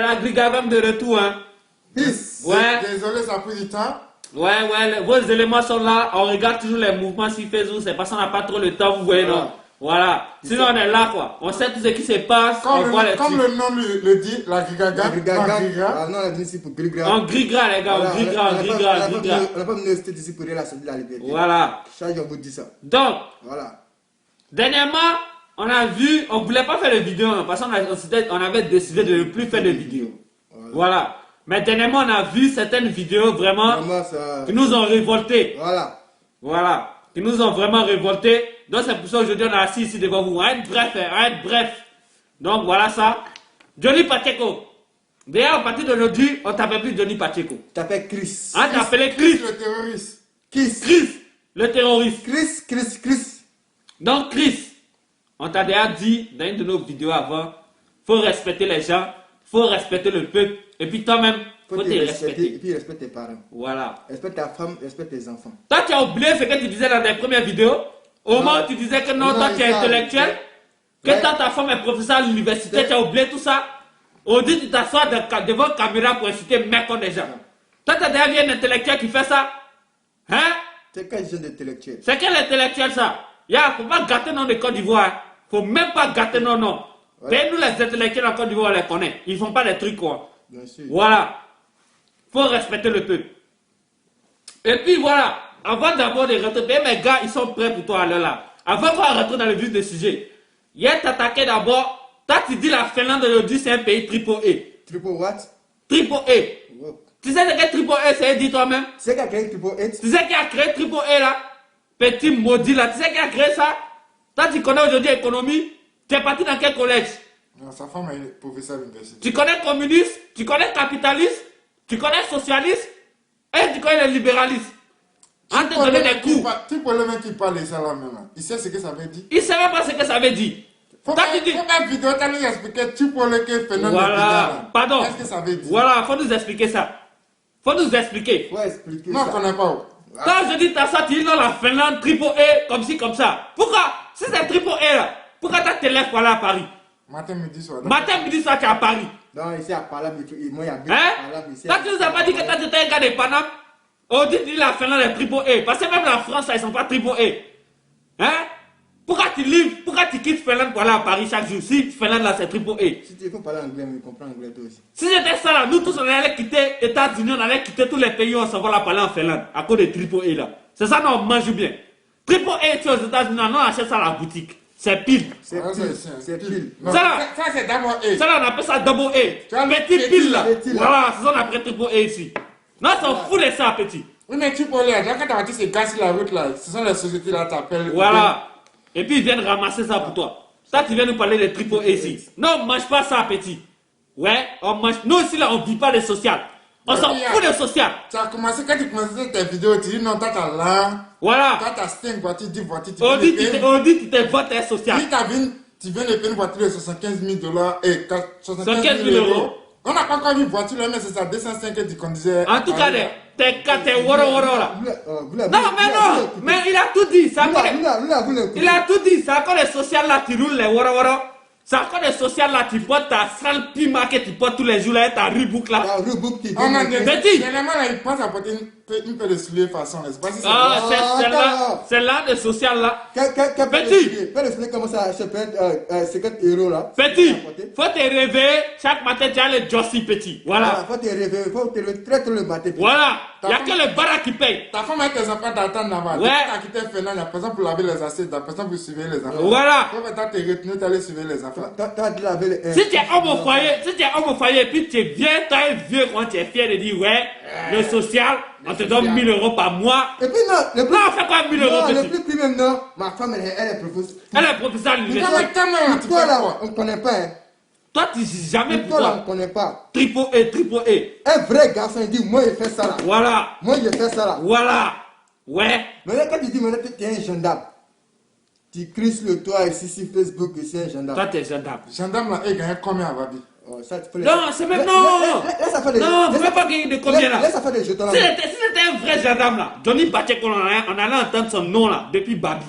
L'agrégam de retour, hein. Peace. Ouais. Désolé, ça a pris du temps. Ouais, vos éléments sont là. On regarde toujours les mouvements sur Facebook. C'est parce qu'on n'a pas trop le temps, vous voyez, non? Voilà. Sinon, on est là, quoi. On sait tout ce qui se passe. Comme le nom le dit, l'agrégam. Ah non, on est venu ici pour Grigra. En Grigra, les gars, en Grigra. On n'a pas venu ici pour dire la sortie de la liberté. Voilà. Chaque jour, on vous dit ça. Donc, voilà. Dernièrement, on a vu, on ne voulait pas faire de vidéo, hein, parce qu'on avait décidé de ne plus faire de vidéos. Voilà. Mais dernièrement, on a vu certaines vidéos vraiment qui nous ont révoltés. Voilà. Qui nous ont vraiment révoltés. Donc c'est pour ça qu'aujourd'hui on est assis ici devant vous. Bref. Donc voilà ça. Johnny Pacheco. D'ailleurs, à partir d'aujourd'hui, on t'appelle plus Johnny Pacheco. Tu t'appelles Chris. On t'appelait Chris. Le terroriste. Chris, le terroriste. Chris. Donc Chris, on t'a déjà dit dans une de nos vidéos avant, faut respecter les gens, faut respecter le peuple, et puis toi-même, faut te respecter. Et puis respecte tes parents. Voilà. Respecte ta femme, respecte tes enfants. Toi, tu as oublié ce que tu disais dans tes premières vidéos. Au moment où tu disais que non, toi tu es intellectuel, que toi ta femme est professeur à l'université, tu as oublié tout ça. Aujourd'hui, tu t'assois devant la caméra pour insulter mec comme des gens. Toi, tu as déjà vu un intellectuel qui fait ça? Hein? C'est quel genre d'intellectuel? C'est quel intellectuel ça? Faut pas gâter non de Côte d'Ivoire. Faut même pas gâter non. Ouais. Nous les intellectuels en Côte d'Ivoire, on les connaît. Ils font pas des trucs quoi. Bien sûr. Voilà. Faut respecter le peuple. Et puis voilà. Avant d'abord de rentrer, mes gars, ils sont prêts pour toi à l'heure là. Avant qu'on rentre dans le vif du sujet, hier t'attaquais d'abord. Toi tu dis la Finlande aujourd'hui c'est un pays triple A. Triple what? Triple A. Wow. Tu sais ce que triple A c'est, dis toi-même? Tu sais qui a créé triple A? Tu sais qui a créé triple A là? Petit maudit là, tu sais qui a créé ça? Toi tu connais aujourd'hui l'économie? Tu es parti dans quel collège? Non, sa femme est professeur à l'université. Tu connais communiste? Tu connais capitaliste? Tu connais socialiste? Et tu connais le libéralisme? On te donne des cours. Tu peux le mec qui parle de ça là même. Il sait ce que ça veut dire. Il ne sait même pas ce que ça veut dire. Faut faire vidéo, tu as lui expliquer, tu peux le que phénomène. Voilà, pardon. Qu'est-ce que ça veut dire? Voilà, faut nous expliquer ça. Faut nous expliquer. Faut expliquer non, ça. on ne connaît pas. Quand je dis t'as ça, tu dis non, la Finlande, triple A, comme ci, comme ça. Pourquoi? Si c'est triple A là, pourquoi tu te lèves pour aller à Paris? Matin, midi, soir. Matin, midi, soir, tu es à Paris. Non, ici à Palam, moi, il y a bien. Hein? Toi, tu nous as pas dit que tu étais un gars de Paname? On dit que la Finlande est triple A. Parce que même la France, là, ils sont pas triple A. Hein? Pourquoi tu livres? Pourquoi tu quittes Finlande pour aller à Paris chaque jour? Si Finlande, là, c'est triple A. Si tu veux parler anglais, mais comprends anglais toi aussi. Si c'était ça, là, nous tous, on allait quitter les États-Unis, on allait quitter tous les pays où on s'en va là parler en Finlande. À cause de triple A, là. C'est ça, non, on mange bien. Triple A, tu es aux États-Unis, non, on achète ça à la boutique. C'est pile. C'est pile. Ça, c'est d'abord A. Ça, là, on appelle ça double A. Petit pile, là. Voilà, c'est ça, on appelle triple A ici. Non, ils s'en foutent de ça, petit. Oui, mais tu peux aller. Quand tu as dit c'est gars sur la route, là, ce sont les sociétés là, t'appelles. Voilà. Et puis ils viennent ramasser ça pour toi. Ça, tu viens nous parler de triple A ici. Non, on ne mange pas ça, petit. Ouais, on mange. Nous ici, là, on ne vit pas de social. On s'en fout de social. Tu as commencé, quand tu commençais tes vidéos, tu dis non, toi, t'as là. Voilà. Toi, t'as acheté une voiture, 10 voitures. On dit que tu t'es voté social. Si tu viens de payer une voiture de 75 000 $, et 75 000 euros. On n'a pas encore vu une voiture, là, mais c'est ça, 205 que tu conduisais. En tout cas, t'es woro là. Non, mais il a tout dit. Il a tout dit. C'est encore les sociales là qui roulent les woro. C'est encore les sociales là qui portent ta sale pima que tu portes tous les jours là et ta Reebok là. Ta Reebok qui petit. Généralement, là, il pense à porter une paire de souliers façon. C'est pas si c'est là de social là. Petit. Paire de souliers comment ça se paye 50 € là. Petit. Faut te réveiller chaque matin, tu as le Jossi petit. Voilà. Faut te réveiller, faut te retraiter le matin. Voilà. Il n'y a que le barak qui paye. Ta femme avec tes enfants t'attendent là-bas. Ouais. Tu as quitté Fernand, il y a personne pour laver les assiettes, il y a personne pour surveiller les enfants. Voilà. Toi, maintenant, tu es retenu, tu allais surveiller les enfants. Si tu es homme au foyer, puis tu viens, tu es vieux quand tu es fier de dire, ouais, le social, on te donne 1 000 € par mois. Et puis non, non, on fait quoi 1 000 € petit? Le plus même non, ma femme elle est professeure. Elle est professeure à l'université. Toi là, on ne connaît pas. Toi, tu dis jamais pour toi. Toi, on ne connaît pas. Triple A. Un vrai garçon, il dit, moi, il fait ça là. Voilà. Moi, il fait ça là. Voilà. Ouais. Mais là, quand tu dis, maintenant, tu es un gendarme. Tu crisses le toit ici sur Facebook, ici, un gendarme. Toi, tu es gendarme. Gendarme là, il gagne combien à Babi? Non, c'est même non. Non, vous ne pas gagner de combien là? Laisse ça faire des jetons là. Si c'était un vrai gendarme là, Johnny Pacheco, on allait entendre son nom là, depuis Babi.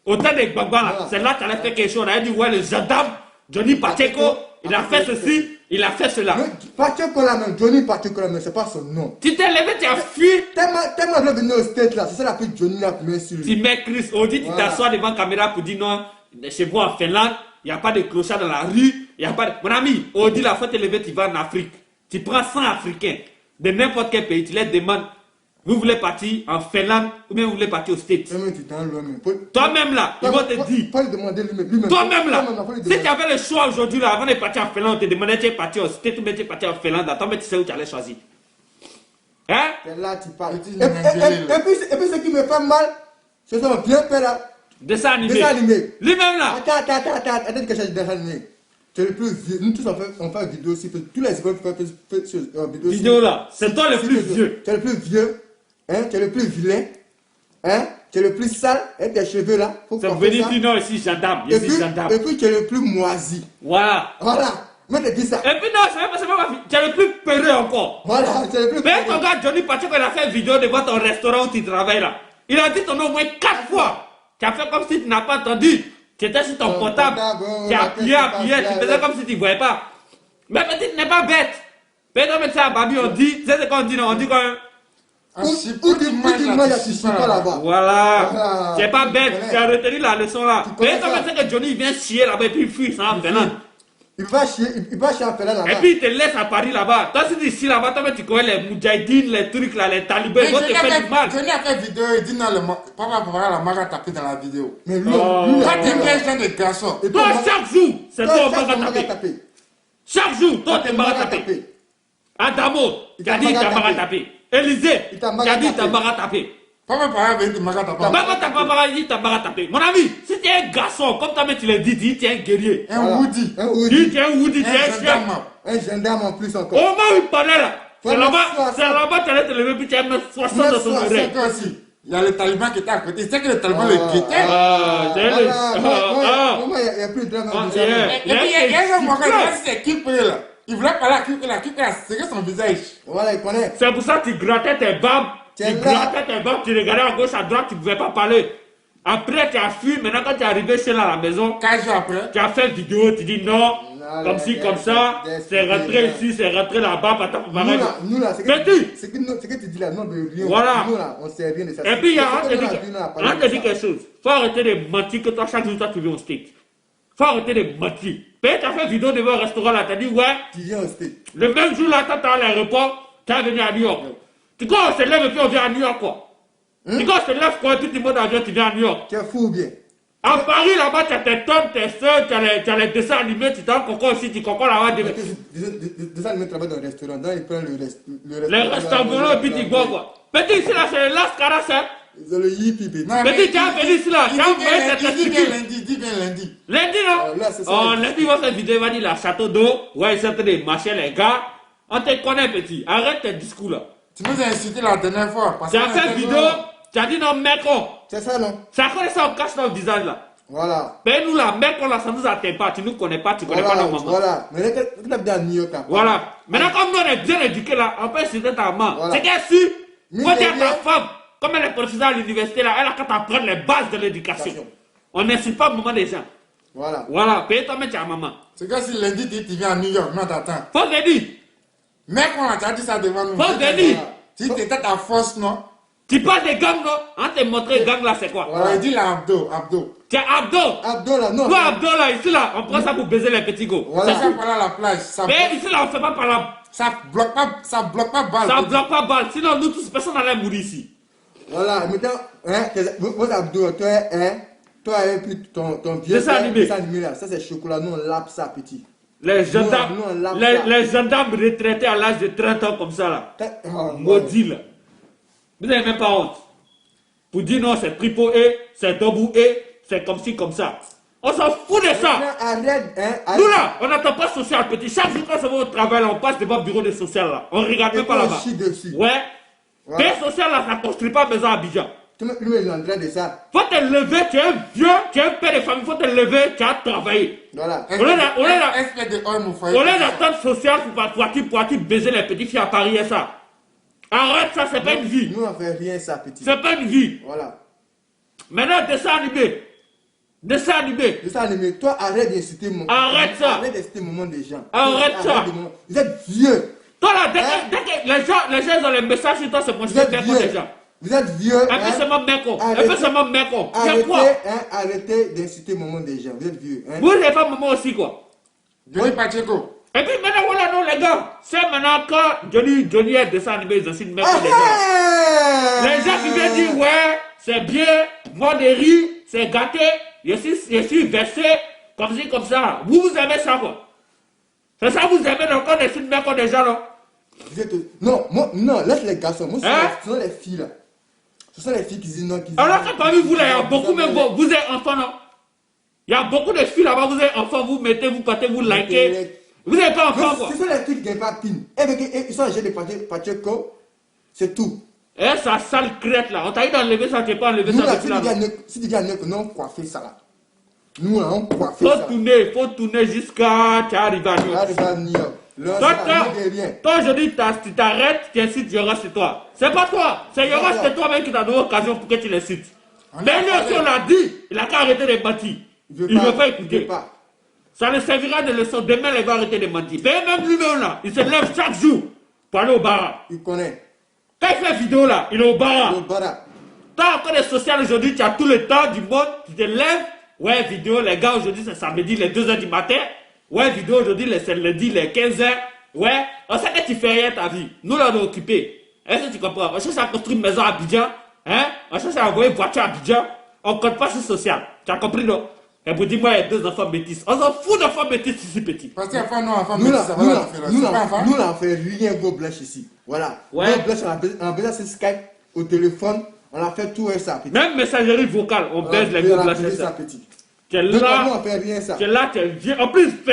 Au temps des Gbagba là, c'est là qu'il allait faire quelque chose. On allait dire, ouais, le gendarme, Johnny Pacheco, il a fait ceci, il a fait cela. Patrick Colamé, Johnny Patrick Colamé, c'est pas son nom. Tu t'es levé, tu as fui. Tellement je vais venir au state là, c'est ça la plus Johnny là pour sur lui. Tu mets Chris, on dit, tu t'assois devant la caméra pour dire non, chez vous en Finlande, il n'y a pas de clochard dans la rue, il n'y a pas de... Mon ami, on dit la fois tu te lever, tu vas en Afrique. Tu prends 100 Africains de n'importe quel pays, tu les demandes, vous voulez partir en Finlande ou bien vous voulez partir aux States. Toi-même là, ils vont te dire. Toi-même là, si tu avais le choix aujourd'hui là, avant de partir en Finlande, on te demandait tu es parti aux States ou bien tu es parti en Finlande, là, toi-même tu sais où tu allais choisir. Hein? Et là tu parles. Et puis ce qui me fait mal, ce sont bien fait là. Dessin animé. Lui-même là. Attends, que je dessin animé. Tu es le plus vieux. Nous tous on fait une vidéo aussi. Tous les écoles font vidéo. Vidéo là. C'est toi le plus vieux. Tu es le plus vieux. Hein? Tu es le plus vilain. Hein? Tu es le plus sale. Et tes cheveux là. C'est venir dire non ici gendarme. Et puis tu es le plus moisi. Voilà. Moi je te dis ça. Et puis non, c'est pas ma fille. Tu es le plus peureux encore. Voilà, tu es le plus peureux. Mais ton gars Johnny Patrick, il a fait une vidéo devant ton restaurant où tu travailles là. Il a dit ton nom au moins 4 fois. Tu as fait comme si tu n'as pas entendu. Tu étais sur ton portable. Tu as appuyé. Tu faisais comme si tu ne voyais pas. Mais petit, tu n'es pas bête. Mais non, mais ça, Babi, on dit. C'est ce qu'on dit, non? On dit quand même. Où tu manges, tu chies pas là-bas. Voilà. Tu n'es pas bête. Tu as retenu la leçon là. Mais toi, tu sais que Johnny vient chier là-bas et puis il fuit ça en Finlande. Il va chier en Finlande là-bas. Et puis il te laisse à Paris là-bas. Toi, si tu es ici là-bas, toi, tu connais les moudjahidines, les trucs là, les talibans. Ils vont te faire du mal. Johnny a fait vidéo, il dit non, papa, la maga tapé dans la vidéo. Mais lui, toi, t'es quel genre de garçon? Toi, chaque jour, c'est toi, on va taper. Chaque jour, toi, t'es maga tapé. Adamo, tu as dit t'as maga tapé. Élisée, tu as dit t'as maga tapé. Papa, veut dire maga tapé. Papa, t'as dit t'as maga tapé. Mon ami, si tu es un garçon, comme toi, tu l'as dit, tu es un guerrier. Un Woody. Tu es un Woody, tu es un chef. Un gendarme en plus encore. Au moment où il parlait là, c'est là-bas, tu allais te lever, puis tu as mis 60 dans son oreille. Il y a le taliban qui était à côté. C'est que le taliban le guettait. Il n'y a plus de drame. Et puis il y a un moment où c'est qui peut là. Il voulait parler à qui a serré son visage. Voilà, il connaît. C'est pour ça que tu grattais tes barbes. Tu regardais à gauche, à droite, tu ne pouvais pas parler. Après, tu as fui. Maintenant, quand tu es arrivé chez à la maison, 15 jours après, tu as fait une vidéo, tu dis non, comme ci, comme ça, c'est rentré ici, c'est rentré là-bas, nous là, c'est que tu dis là, non, de rien. Voilà. Nous là, on sait rien de ça. Et puis, on te dit quelque chose. Faut arrêter de mentir que toi, chaque jour, toi, tu viens au state. Faut arrêter de mentir. Peut-être tu as fait une vidéo devant un restaurant là, tu as dit ouais. Tu viens au state. Le même jour là, quand tu es à l'aéroport, tu es venu à New York. Tu crois qu'on se lève et puis on vient à New York quoi? Tu crois qu'on se lève quoi, tout le monde avion, tu viens à New York? Tu es fou ou bien? À Paris là-bas, tu as tes tonnes, tes soeurs, tu as les dessins animés, tu t'en concours aussi, tu concours là-bas. Des dessins animés travaillent dans le restaurant, donc ils prennent le restaurant. Les restaurants et puis tu bois quoi. Petit ici là, c'est l'ascara ça. C'est le hippie, petit. Petit, tu as venu ici là, tu as envoyé cette testicules. Dis bien lundi. Lundi non? Lundi, il va faire une vidéo, il va dire la château d'eau, ouais, ils sont en train de marcher les gars. On te connaît petit, arrête tes discours là. Tu nous as insulté la dernière fois. Tu as fait une vidéo, tu as dit non, mec, c'est ça non? C'est à cause de ça, on cache notre visage là. Voilà. Mais nous là, mec, on là, ça nous atteint pas, tu nous connais pas, tu connais pas nos mamans. Voilà. Mais tu as bien New York. Voilà. Maintenant, comme nous on est bien éduqués là, on peut insulter ta maman. C'est qu'elle su, faut dire à ta femme, comme elle est professeure à l'université là, elle a qu'à t'apprendre les bases de l'éducation. On n'insulte pas le moment des gens. Voilà. Paye-toi, mais tu as maman. C'est que si lundi tu viens à New York, non, t'attends. Faut venir. Mec, on a déjà dit ça devant nous. Faut venir. Si t'étais ta force, non? Tu parles des gangs, non? On te montré gang là, c'est quoi? On dit là, Abdo. Tu es Abdo là, non. Toi, Abdo là, ici là, on prend ça pour baiser les petits go. C'est ça pour aller à la plage. Mais ici là, on fait pas par là. Ça bloque pas balle. Ça bloque pas balle. Sinon, nous tous, personne n'allait mourir ici. Voilà, maintenant, vos Abdo, toi, et puis ton vieux dessin animé là, ça c'est chocolat, nous on lappe ça petit. Les gendarmes retraités à l'âge de 30 ans comme ça là. Maudit là. Vous n'avez même pas honte. Pour dire non, c'est Pripo et, c'est Dobou et, c'est comme ci, comme ça. On s'en fout de ça. Arrête. Nous là, on n'attend pas social petit. Chaque jour quand on va au travail là, on passe devant le bureau de social là. On ne regarde même pas là-bas. Ouais. Paix sociale là, ça ne construit pas maison à Abidjan. Tu me en train de ça. Faut te lever, tu es un vieux, tu es un père de famille, faut te lever, tu as travaillé. Voilà. On est d'attente sociale pour baiser les petites filles à Paris et ça. Arrête ça, c'est pas une vie. Nous on fait rien ça petit. C'est pas une vie. Voilà. Maintenant, dessin animé. Dessin animé. Dessin animé. Toi, arrête d'inciter mon. Arrête ça. Arrête d'inciter le moment des gens. Arrête ça. Vous êtes vieux. Toi là, dès que les gens ont les messages sur toi, c'est pour te faire des gens. Vous êtes vieux. Un peu seulement méco. Un peu seulement méco. Arrêtez d'inciter le moment des gens. Vous êtes vieux. Vous n'avez pas moment aussi quoi. Johnny Pacheco. Et puis maintenant, voilà, non, les gars. C'est maintenant quand Johnny est dessin animé, ils incitent méco des gens. Les gens qui viennent dire, ouais, c'est bien, modéré, c'est gâté, je suis versé, comme ci, comme ça. Vous aimez ça quoi. C'est ça vous aimez donc on incite méco des gens là. Vous êtes... Non, laisse les garçons. Moi, ce sont les filles là. Ce sont les filles qui disent non. Alors que parmi vous là, il y a beaucoup, même vous êtes enfants non. Il y a beaucoup de filles là-bas, vous êtes enfants, vous mettez, vous partez, vous likez. Vous n'êtes pas enfant quoi. Ce sont les filles qui n'ont pas pine. Ils sont âgés de Pacheco. C'est tout. Eh, ça sale crête là. On t'a dit d'enlever ça, tu n'es pas enlevé ça. Si tu dis à nous que nous on coiffé ça là. Nous là, on coiffé ça. Faut tourner jusqu'à tu arrives à New York. Toi, je dis, tu t'arrêtes, tu incites Yoros, c'est toi. C'est pas toi. C'est Yoros, c'est toi-même qui t'a donné l'occasion pour que tu l'incites. Mais lui aussi, on l'a dit. Il a qu'à arrêter de mentir. Il ne veut pas écouter. Ça ne servira de leçon. Demain, il va arrêter de mentir. Mais même lui-même là, il se lève chaque jour pour aller au bar. Il connaît. Quand il fait vidéo là, il est au bar. T'as encore des sociales aujourd'hui, tu as tout le temps du monde, tu te lèves. Ouais, vidéo, les gars, aujourd'hui c'est samedi, les 2h du matin. Ouais, vidéo, aujourd'hui c'est lundi, les 15h. Ouais, on sait que tu fais rien ta vie. Nous là, on est occupés. Est-ce que tu comprends? On cherche à construire une maison à Abidjan. Hein? On cherche à envoyer une voiture à Abidjan. On compte pas sur social. Tu as compris, non? Et vous dites, moi, il y a 2 enfants métis. On s'en fout d'enfants métis ici, petit. Parce qu'il y a pas enfants métis, ça va la différence. Nous, on fait rien, go blush ici. Voilà. Ouais. Go blush, on a besoin de Skype au téléphone. On a fait tout ça, petit. Même messagerie vocale, on baise les go blush. Ça, petit. Tu es là. On fait rien, ça. Tu es là, tu es vieux. En plus, tu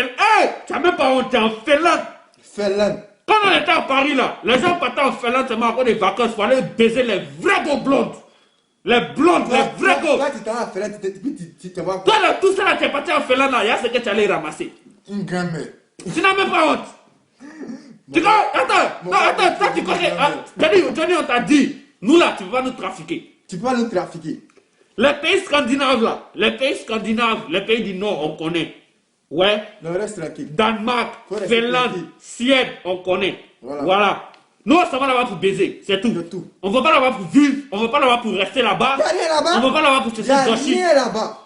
n'as même pas honte, tu es en Finlande. Finlande. Quand on était à Paris, là, les gens partaient en Finlande seulement après des vacances pour aller baiser les vrais go blondes. Les blondes, les vrais go. Toi, tu t'en vas à Finlande, tu te vois. Toi, là, tout ça, là, tu es parti en Finlande, là, il y a ce que tu allais ramasser. Une grand-mère. Tu n'as même pas honte. Tu connais? Attends, toi, tu connais. Johnny, on t'a dit, nous, là, tu vas nous trafiquer. Tu peux pas nous trafiquer. Les pays scandinaves, là, les pays du Nord, on connaît. Ouais. Le reste tranquille. Danemark, Finlande, Suède, on connaît. Voilà. Nous, on s'en va là-bas pour baiser, c'est tout. On ne va pas là-bas pour vivre, on ne va pas là-bas pour rester là-bas. Il n'y a rien là-bas. On ne va pas là-bas pour chercher le gossip. Il n'y a rien là-bas.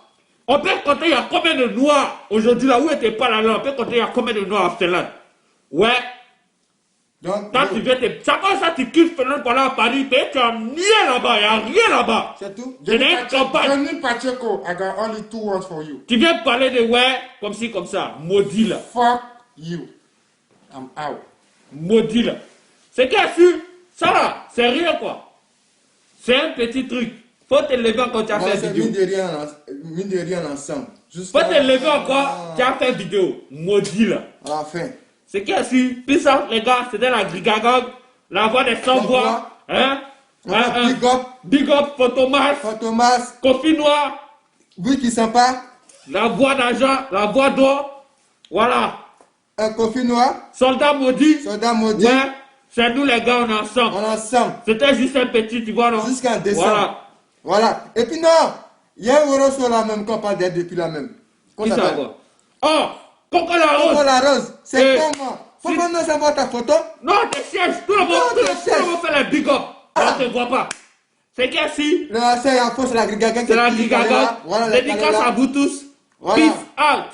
On peut compter, il y a combien de noirs aujourd'hui là où n'était pas là, on peut compter, il y a combien de noirs en Finlande. Ouais. Donc, quand tu viens, chaque fois ça, tu quittes Finlande pour aller à Paris, tu as rien là-bas, il n'y a rien là-bas. C'est tout. Johnny Pacheco, I got only 2 words for you. Tu viens parler de ouais, comme ci, comme ça, maudit là. Fuck you. I'm out. Maudit là. C'est qu'à su, ça là, c'est rien quoi. C'est un petit truc. Faut te lever quand tu as fait vidéo. Mine de rien ensemble. Faut te lever encore, tu as fait vidéo. Maudit là. À la fin. C'est qui a su, puis ça, les gars, c'était la Grigagog, la voix des sans-voix, hein? Big up, Photomas, Kofi Noir, oui qui sent pas, la voix d'argent, la voix d'or, voilà. Un Kofi Noir, Soldat maudit, ouais, c'est nous les gars, on est ensemble. C'était juste un petit, tu vois, non? Jusqu'en décembre. Voilà. Et puis non, il y a un euro sur la même qu'on parle d'être depuis la même. Qui ça va? Oh! Coco la rose, c'est comment? Faut pas nous savoir ta photo? Non, tes sièges, tout le monde fait les big up. On ne te voit pas. C'est qui ici? C'est la Grigagog. C'est la Grigagog. Dédicace à vous tous. Peace out.